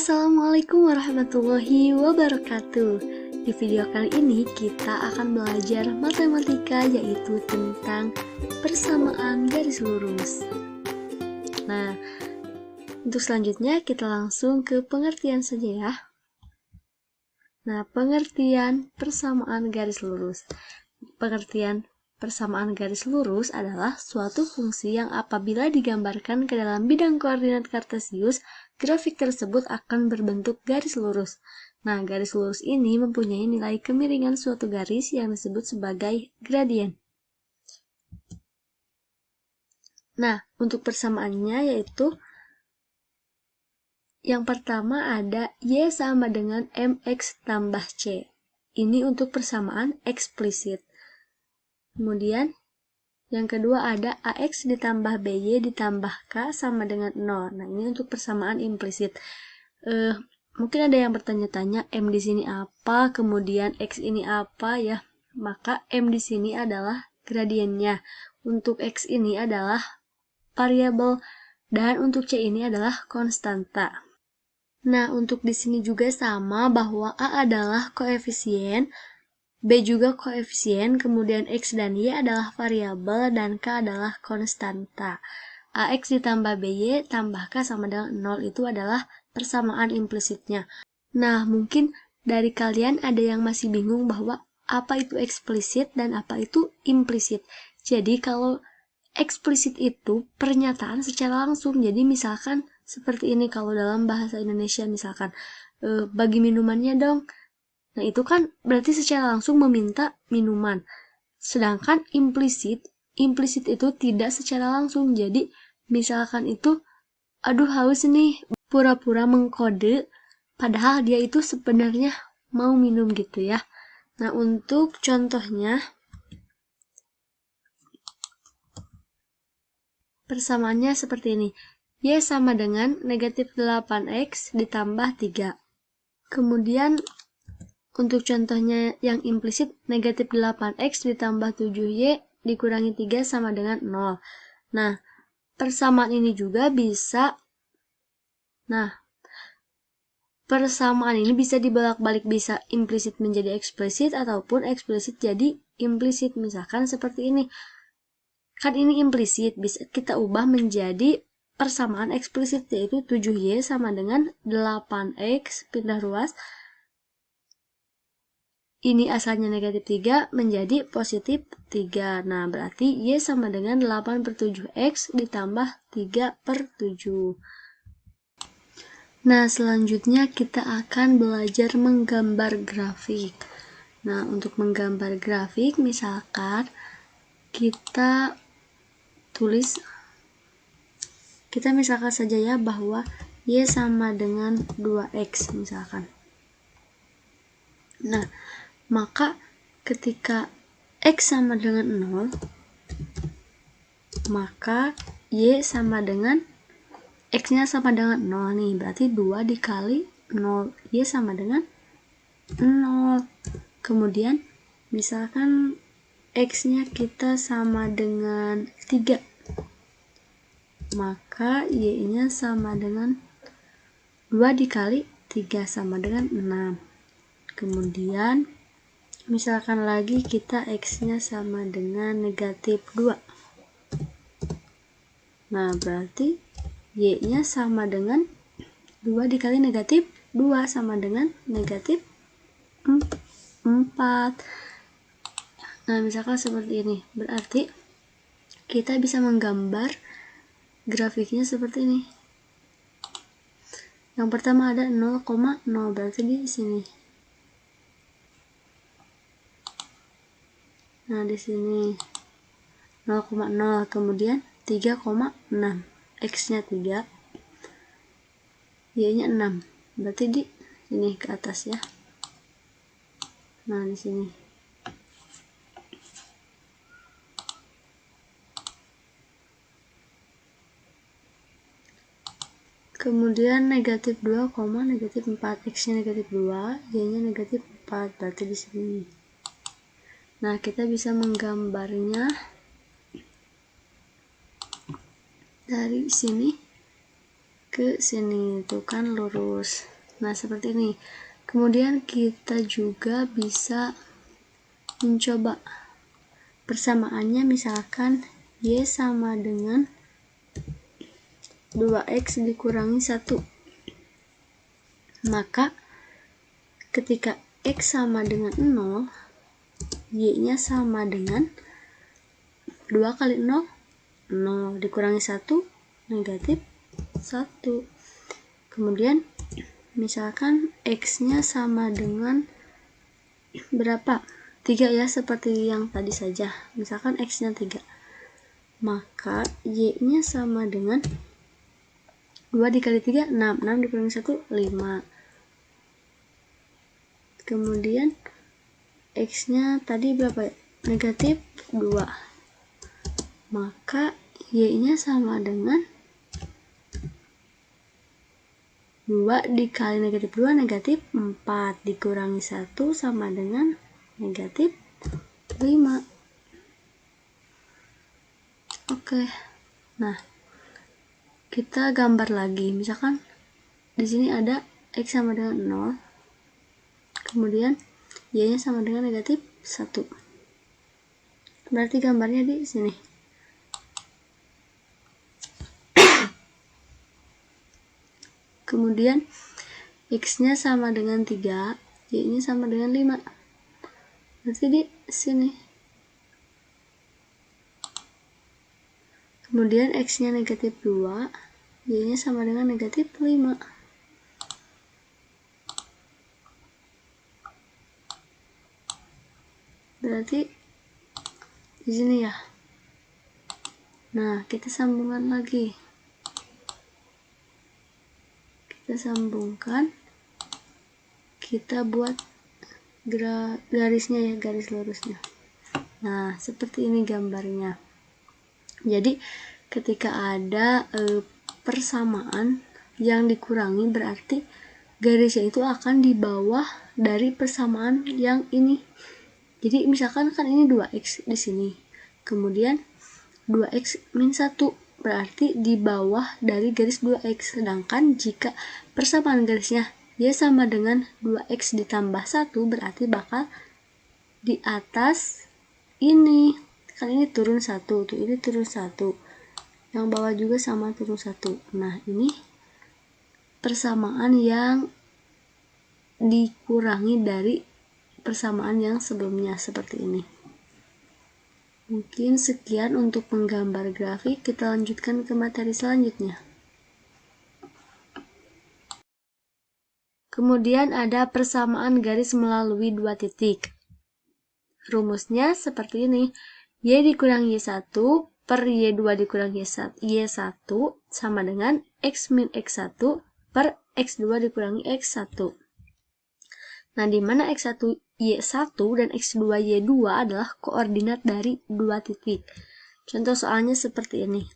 Assalamualaikum warahmatullahi wabarakatuh. Di video kali ini kita akan belajar matematika, yaitu tentang persamaan garis lurus. Nah, untuk selanjutnya kita langsung ke pengertian saja ya. Nah, pengertian persamaan garis lurus. Pengertian persamaan garis lurus adalah suatu fungsi yang apabila digambarkan ke dalam bidang koordinat kartesius, grafik tersebut akan berbentuk garis lurus. Nah, garis lurus ini mempunyai nilai kemiringan suatu garis yang disebut sebagai gradien. Nah, untuk persamaannya yaitu yang pertama ada Y sama dengan MX tambah C. Ini untuk persamaan eksplisit. Kemudian yang kedua ada AX ditambah BY ditambah K sama dengan 0. Nah, ini untuk persamaan implisit. Mungkin ada yang bertanya-tanya M di sini apa, kemudian X ini apa ya. Maka M di sini adalah gradiennya. Untuk X ini adalah variabel dan untuk C ini adalah konstanta. Nah, untuk di sini juga sama bahwa A adalah koefisien, B juga koefisien, kemudian X dan Y adalah variabel, dan K adalah konstanta. AX ditambah BY tambah K sama dengan 0 itu adalah persamaan implisitnya. Nah, mungkin dari kalian ada yang masih bingung bahwa apa itu eksplisit dan apa itu implisit. Jadi kalau eksplisit itu pernyataan secara langsung. Jadi misalkan seperti ini kalau dalam bahasa Indonesia misalkan bagi minumannya dong. Nah, itu kan berarti secara langsung meminta minuman. Sedangkan implisit itu tidak secara langsung. Jadi, misalkan itu, aduh haus nih, pura-pura mengkode, padahal dia itu sebenarnya mau minum gitu ya. Nah, untuk contohnya, persamaannya seperti ini. Y sama dengan negatif 8X ditambah 3. Kemudian, untuk contohnya yang implisit, negatif 8X ditambah 7Y dikurangi 3 sama dengan 0. Nah, persamaan ini juga bisa, persamaan ini bisa dibolak-balik, bisa implisit menjadi eksplisit ataupun eksplisit jadi implisit. Misalkan seperti ini. Kan ini implisit, bisa kita ubah menjadi persamaan eksplisit, yaitu 7Y sama dengan 8X, pindah ruas. Ini asalnya negatif 3 menjadi positif 3. Nah, berarti Y sama dengan 8/7X ditambah 3/7. Nah, selanjutnya kita akan belajar menggambar grafik. Nah, untuk menggambar grafik, misalkan kita misalkan saja ya bahwa Y sama dengan 2X misalkan. Nah, maka ketika X sama dengan 0, maka Y sama dengan X-nya sama dengan 0 nih. Berarti 2 dikali 0. Y sama dengan 0. Kemudian misalkan X-nya kita sama dengan 3. Maka Y-nya sama dengan 2 dikali 3 sama dengan 6. Kemudian misalkan lagi kita X-nya sama dengan negatif 2. Nah, berarti Y-nya sama dengan 2 dikali negatif 2 sama dengan negatif 4. Nah, misalkan seperti ini. Berarti kita bisa menggambar grafiknya seperti ini. Yang pertama ada 0,0, berarti di sini. Nah, di sini 0,0, kemudian 3,6. X-nya 3, Y-nya 6. Berarti di sini ke atas ya. Nah, di sini. Kemudian negatif 2, negatif 4. X-nya negatif 2, Y-nya negatif 4. Berarti di sini. Nah, kita bisa menggambarnya dari sini ke sini, itu kan lurus. Nah, seperti ini. Kemudian kita juga bisa mencoba persamaannya, misalkan Y sama dengan 2X dikurangi 1. Maka ketika X sama dengan 0, Y-nya sama dengan 2 kali 0, 0 dikurangi 1, negatif 1. Kemudian misalkan X-nya sama dengan berapa? 3 ya, seperti yang tadi saja. Misalkan X-nya 3. Maka Y-nya sama dengan 2 dikali 3, 6. 6 dikurangi 1, 5. Kemudian X-nya tadi berapa? Negatif 2. Maka Y-nya sama dengan 2 dikali negatif 2, negatif 4. Dikurangi 1 sama dengan negatif 5. Oke. Nah, kita gambar lagi. Misalkan di sini ada X sama dengan 0. Kemudian Y-nya sama dengan negatif 1. Berarti gambarnya di sini. Kemudian X-nya sama dengan 3, Y-nya sama dengan 5. Berarti di sini. Kemudian X-nya negatif 2, Y-nya sama dengan negatif 5. Berarti di sini ya. Nah, kita sambungkan lagi. Kita sambungkan. Kita buat garisnya ya, garis lurusnya. Nah, seperti ini gambarnya. Jadi, ketika ada persamaan yang dikurangi, berarti garisnya itu akan di bawah dari persamaan yang ini. Jadi, misalkan kan ini 2X di sini. Kemudian 2X min 1, berarti di bawah dari garis 2X. Sedangkan jika persamaan garisnya Y sama dengan 2X ditambah 1, berarti bakal di atas ini. Kan ini turun 1, tuh ini turun 1. Yang bawah juga sama turun 1. Nah, ini persamaan yang dikurangi dari persamaan yang sebelumnya, seperti ini. Mungkin sekian untuk menggambar grafik. Kita lanjutkan ke materi selanjutnya. Kemudian ada persamaan garis melalui 2 titik. Rumusnya seperti ini. Y dikurangi Y1 per Y2 dikurangi Y1 sama dengan X min X1 per X2 dikurangi X1. Nah, di mana X1 Y1 dan X2 Y2 adalah koordinat dari 2 titik. Contoh soalnya seperti ini.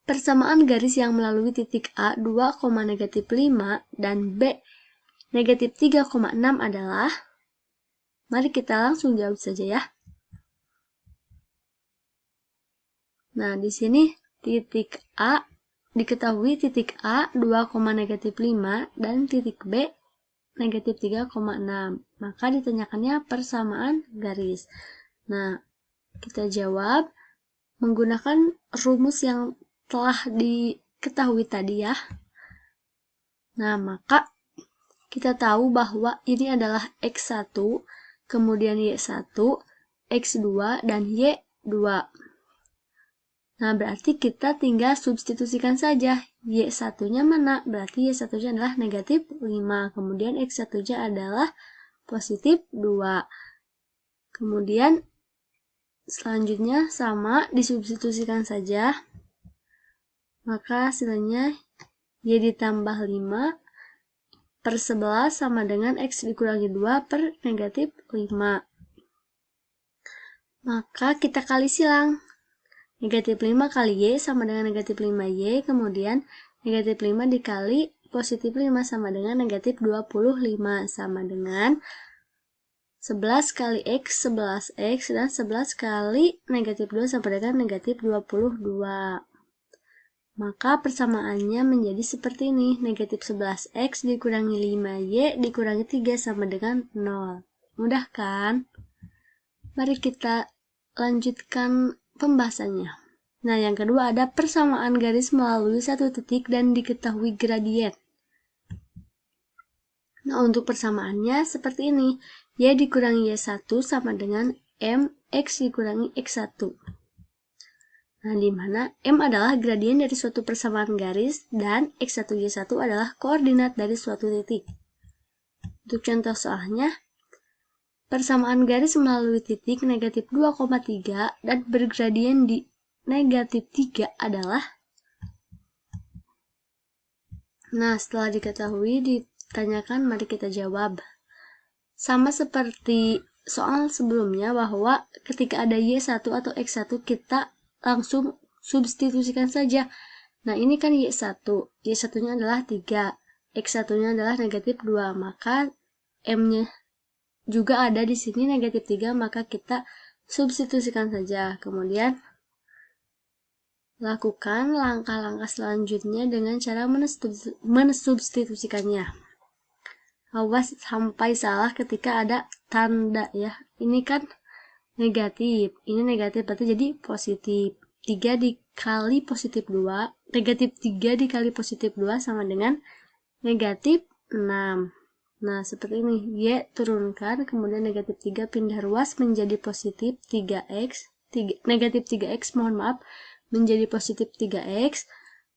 Persamaan garis yang melalui titik A 2, negatif 5 dan B negatif 3,6 adalah, mari kita langsung jawab saja ya. Nah, di sini titik A, diketahui titik A 2, negatif 5 dan titik B negatif 3,6. Maka ditanyakannya persamaan garis. Nah, kita jawab menggunakan rumus yang telah diketahui tadi ya. Nah, maka kita tahu bahwa ini adalah X1, kemudian Y1, X2, dan Y2. Nah, berarti kita tinggal substitusikan saja. Y1-nya mana? Berarti Y1-nya adalah negatif 5. Kemudian X1-nya adalah positif 2. Kemudian selanjutnya sama, disubstitusikan saja. Maka hasilnya Y ditambah 5 per 11 sama dengan X dikurangi 2 per negatif 5. Maka kita kali silang. Negatif 5 kali Y sama dengan negatif 5Y, kemudian negatif 5 dikali positif 5 sama dengan negatif 25, sama dengan 11 kali X, 11X, dan 11 kali negatif 2 sama dengan negatif 22. Maka persamaannya menjadi seperti ini. Negatif 11x dikurangi 5y dikurangi 3 sama dengan 0. Mudah kan? Mari kita lanjutkan pembahasannya. Nah, yang kedua ada persamaan garis melalui satu titik dan diketahui gradien. Nah, untuk persamaannya seperti ini. Y dikurangi Y1 sama dengan MX dikurangi X1. Nah, di mana M adalah gradien dari suatu persamaan garis dan X1, Y1 adalah koordinat dari suatu titik. Untuk contoh soalnya, persamaan garis melalui titik negatif 2,3 dan bergradien di negatif 3 adalah. Nah, setelah diketahui, ditanyakan, mari kita jawab. Sama seperti soal sebelumnya bahwa ketika ada Y1 atau X1 kita langsung substitusikan saja. Nah, ini kan Y1. Y1-nya adalah 3. X1-nya adalah negatif 2. Maka M-nya juga ada di sini negatif 3. Maka kita substitusikan saja. Kemudian, lakukan langkah-langkah selanjutnya dengan cara mensubstitusikannya. Awas sampai salah ketika ada tanda ya. Ini kan negatif, ini negatif berarti jadi positif. 3 dikali positif 2, negatif 3 dikali positif 2 sama dengan negatif 6. Nah, seperti ini. Y turunkan, kemudian negatif 3 pindah ruas menjadi positif 3x, negatif 3x, mohon maaf, menjadi positif 3x,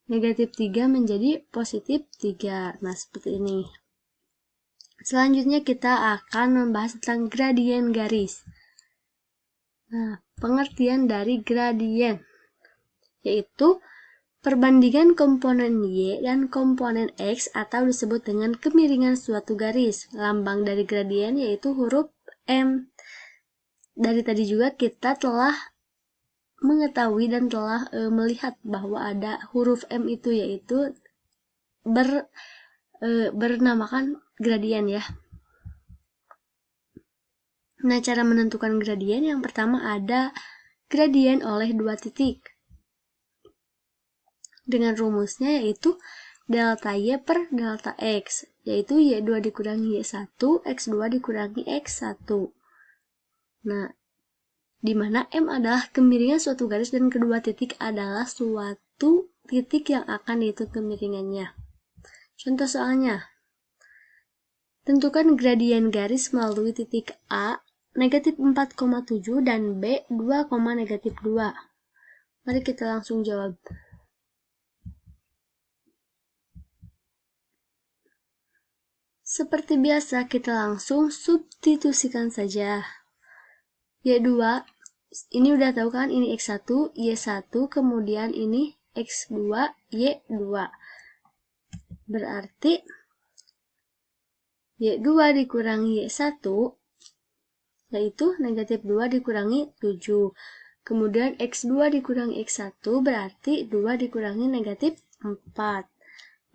negatif 3 menjadi positif 3. Nah, seperti ini. Selanjutnya kita akan membahas tentang gradien garis. Nah, pengertian dari gradien yaitu perbandingan komponen Y dan komponen X atau disebut dengan kemiringan suatu garis. Lambang dari gradien yaitu huruf M. Dari tadi juga kita telah mengetahui dan telah melihat bahwa ada huruf M itu yaitu bernamakan gradien ya. Nah, cara menentukan gradien yang pertama ada gradien oleh dua titik. Dengan rumusnya yaitu delta Y per delta X, yaitu Y2 dikurangi Y1, X2 dikurangi X1. Nah, di mana M adalah kemiringan suatu garis dan kedua titik adalah suatu titik yang akan dihitung kemiringannya. Contoh soalnya, tentukan gradien garis melalui titik A, negatif 4,7 dan B 2, negatif 2. Mari kita langsung jawab. Seperti biasa kita langsung substitusikan saja. Y2, ini udah tahu kan, ini X1, Y1, kemudian ini X2, Y2. Berarti Y2 dikurangi Y1 yaitu negatif 2 dikurangi 7. Kemudian X2 dikurangi X1 berarti 2 dikurangi negatif 4.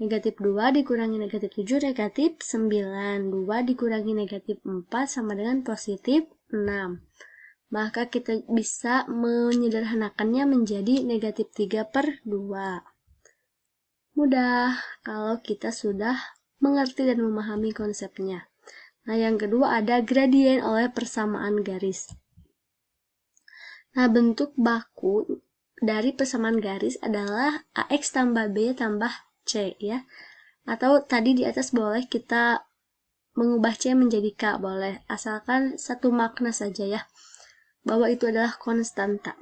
Negatif 2 dikurangi negatif 7 negatif 9. 2 dikurangi negatif 4 sama dengan positif 6. Maka kita bisa menyederhanakannya menjadi negatif 3 per 2. Mudah kalau kita sudah mengerti dan memahami konsepnya. Nah, yang kedua ada gradien oleh persamaan garis. Nah, bentuk baku dari persamaan garis adalah AX tambah B tambah C ya. Atau tadi di atas boleh kita mengubah C menjadi K, boleh. Asalkan satu makna saja ya, bahwa itu adalah konstanta.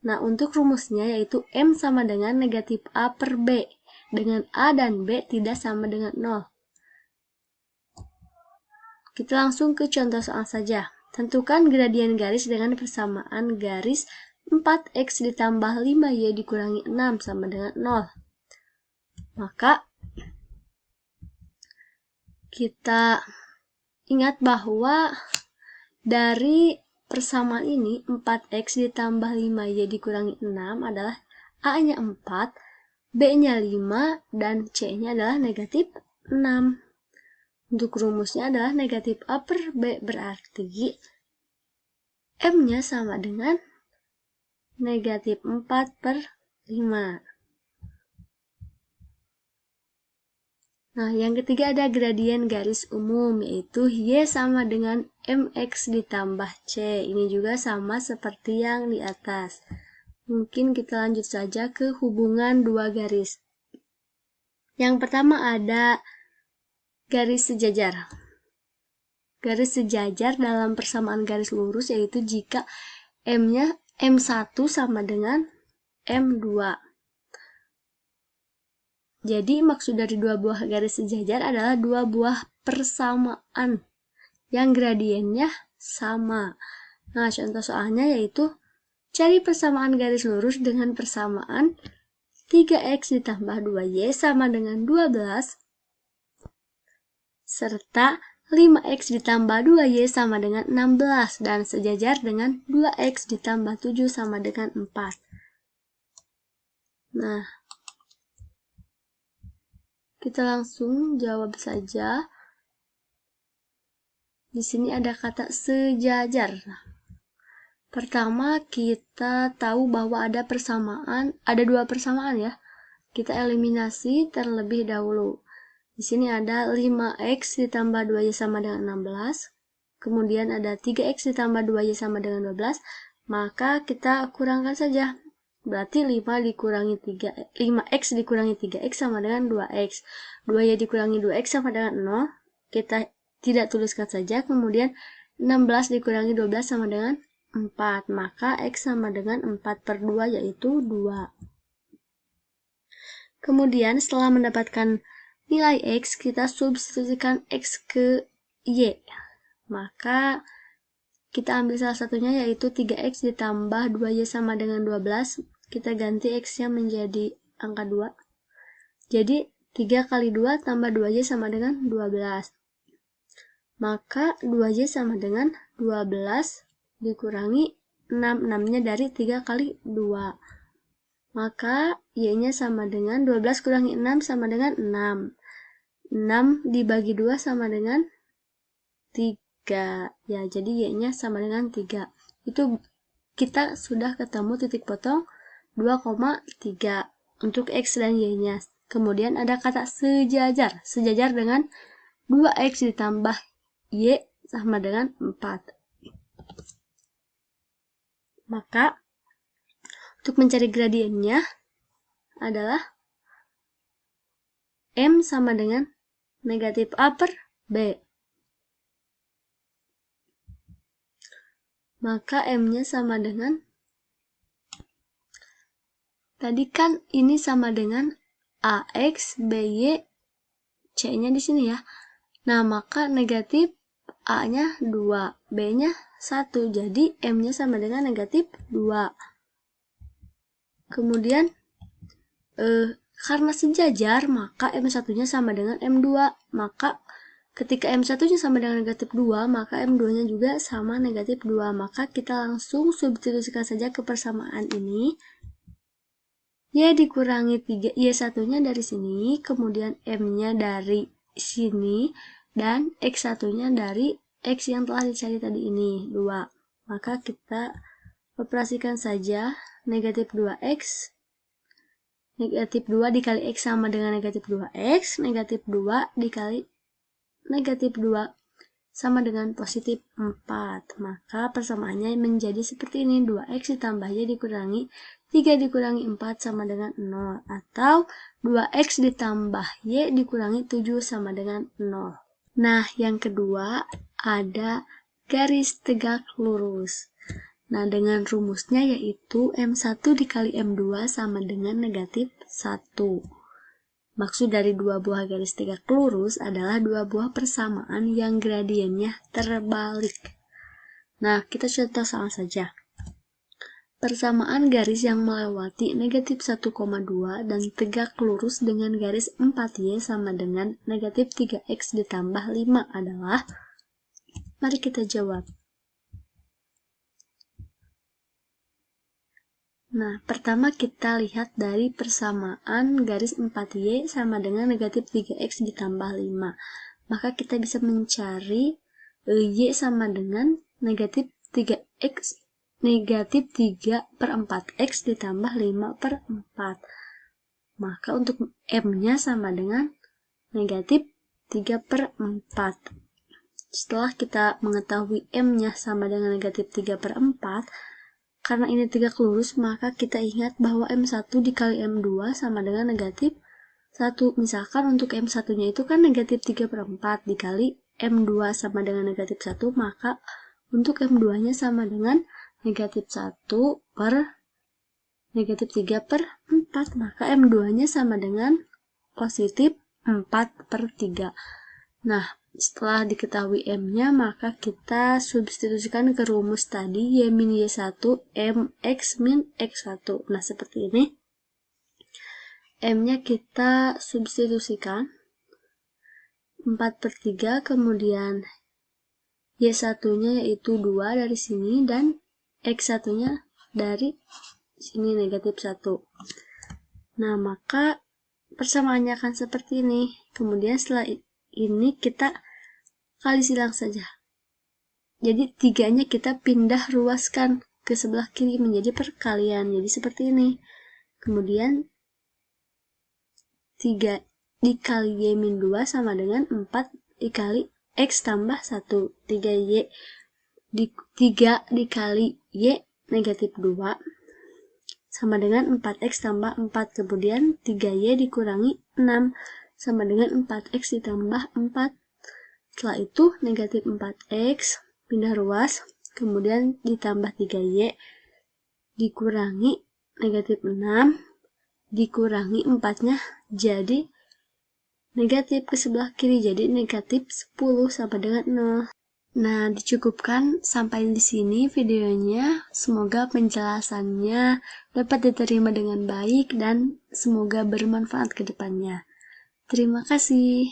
Nah, untuk rumusnya yaitu M sama dengan negatif A per B, dengan A dan B tidak sama dengan 0. Kita langsung ke contoh soal saja. Tentukan gradien garis dengan persamaan garis 4x ditambah 5y dikurangi 6 sama dengan 0. Maka kita ingat bahwa dari persamaan ini 4x ditambah 5y dikurangi 6 adalah A-nya 4, B-nya 5, dan C-nya adalah negatif 6. Untuk rumusnya adalah negatif A per B, berarti M-nya sama dengan negatif 4 per 5. Nah, yang ketiga ada gradien garis umum, yaitu Y sama dengan MX ditambah C. Ini juga sama seperti yang di atas. Mungkin kita lanjut saja ke hubungan dua garis. Yang pertama ada garis sejajar. Garis sejajar dalam persamaan garis lurus yaitu jika M-nya M1 sama dengan M2. Jadi maksud dari dua buah garis sejajar adalah dua buah persamaan yang gradiennya sama. Nah, contoh soalnya yaitu cari persamaan garis lurus dengan persamaan 3x ditambah 2y sama dengan 12 serta 5x ditambah 2y sama dengan 16 dan sejajar dengan 2x ditambah 7 sama dengan 4. Nah, kita langsung jawab saja. Di sini ada kata sejajar. Pertama, kita tahu bahwa ada dua persamaan ya. Kita eliminasi terlebih dahulu. Di sini ada 5x ditambah 2y sama dengan 16. Kemudian ada 3x ditambah 2y sama dengan 12. Maka kita kurangkan saja. Berarti 5x dikurangi 3x sama dengan 2x. 2y dikurangi 2x sama dengan 0. Kita tidak tuliskan saja. Kemudian 16 dikurangi 12 sama dengan 4. Maka x sama dengan 4 per 2 yaitu 2. Kemudian setelah mendapatkan nilai x, kita substitusikan x ke y. Maka kita ambil salah satunya yaitu 3x ditambah 2y sama dengan 12. Kita ganti x-nya menjadi angka 2. Jadi 3 kali 2 tambah 2y sama dengan 12. Maka 2y sama dengan 12 dikurangi 6. 6-nya dari 3 kali 2. Maka y-nya sama dengan 12 kurangi 6 sama dengan 6. 6 dibagi 2 sama dengan 3. Ya, jadi y-nya sama dengan 3. Itu kita sudah ketemu titik potong 2,3 untuk x dan y-nya. Kemudian ada kata sejajar. Sejajar dengan 2x ditambah y sama dengan 4. Maka untuk mencari gradiennya adalah M sama dengan negatif A per B. Maka M-nya sama dengan, tadi kan ini sama dengan AX, BY, C-nya di sini ya. Nah, maka negatif A-nya 2, B-nya 1. Jadi M-nya sama dengan negatif 2. Kemudian, karena sejajar, maka M1-nya sama dengan M2. Maka ketika M1-nya sama dengan negatif 2, maka M2-nya juga sama negatif 2. Maka kita langsung substitusikan saja ke persamaan ini. Y dikurangi 3, Y1-nya dari sini, kemudian M-nya dari sini, dan X1-nya dari X yang telah dicari tadi ini, 2. Maka kita operasikan saja negatif 2X. Negatif 2 dikali X sama dengan negatif 2X. Negatif 2 dikali negatif 2 sama dengan positif 4. Maka persamaannya menjadi seperti ini. 2x ditambah y dikurangi 3 dikurangi 4 sama dengan 0. Atau 2x ditambah y dikurangi 7 sama dengan 0. Nah, yang kedua ada garis tegak lurus. Nah, dengan rumusnya yaitu M1 dikali M2 sama dengan negatif 1. Maksud dari dua buah garis tegak lurus adalah dua buah persamaan yang gradiennya terbalik. Nah, kita contoh soal saja. Persamaan garis yang melewati negatif 1,2 dan tegak lurus dengan garis 4y sama dengan negatif 3x ditambah 5 adalah, mari kita jawab. Nah, pertama kita lihat dari persamaan garis 4y sama dengan negatif 3x ditambah 5. Maka kita bisa mencari y sama dengan negatif 3x, negatif 3 per 4x ditambah 5 per 4. Maka untuk m-nya sama dengan negatif 3/4. Setelah kita mengetahui M-nya sama dengan negatif 3/4, karena ini tegak lurus, maka kita ingat bahwa M1 dikali M2 sama dengan negatif 1. Misalkan untuk M1-nya itu kan negatif 3/4 dikali M2 sama dengan negatif 1, maka untuk M2-nya sama dengan negatif 1 per negatif 3/4, maka M2-nya sama dengan positif 4/3. Nah, setelah diketahui M-nya, maka kita substitusikan ke rumus tadi, Y min Y1, MX min X1. Nah, seperti ini. M-nya kita substitusikan 4/3, kemudian Y1-nya yaitu 2 dari sini, dan X1-nya dari sini negatif 1. Nah, maka persamaannya akan seperti ini. Kemudian setelah ini kita kali silang saja. Jadi 3-nya kita pindah ruaskan ke sebelah kiri menjadi perkalian. Jadi seperti ini. Kemudian 3 dikali Y min 2 sama dengan 4 dikali X tambah 1. 3 dikali Y negatif 2 sama dengan 4X tambah 4. Kemudian 3Y dikurangi 6 sama dengan 4X ditambah 4. Setelah itu negatif 4X pindah ruas, kemudian ditambah 3Y dikurangi negatif 6 dikurangi 4-nya jadi negatif ke sebelah kiri, jadi negatif 10 sama dengan 0. Nah, dicukupkan sampai di sini videonya. Semoga penjelasannya dapat diterima dengan baik dan semoga bermanfaat ke depannya. Terima kasih.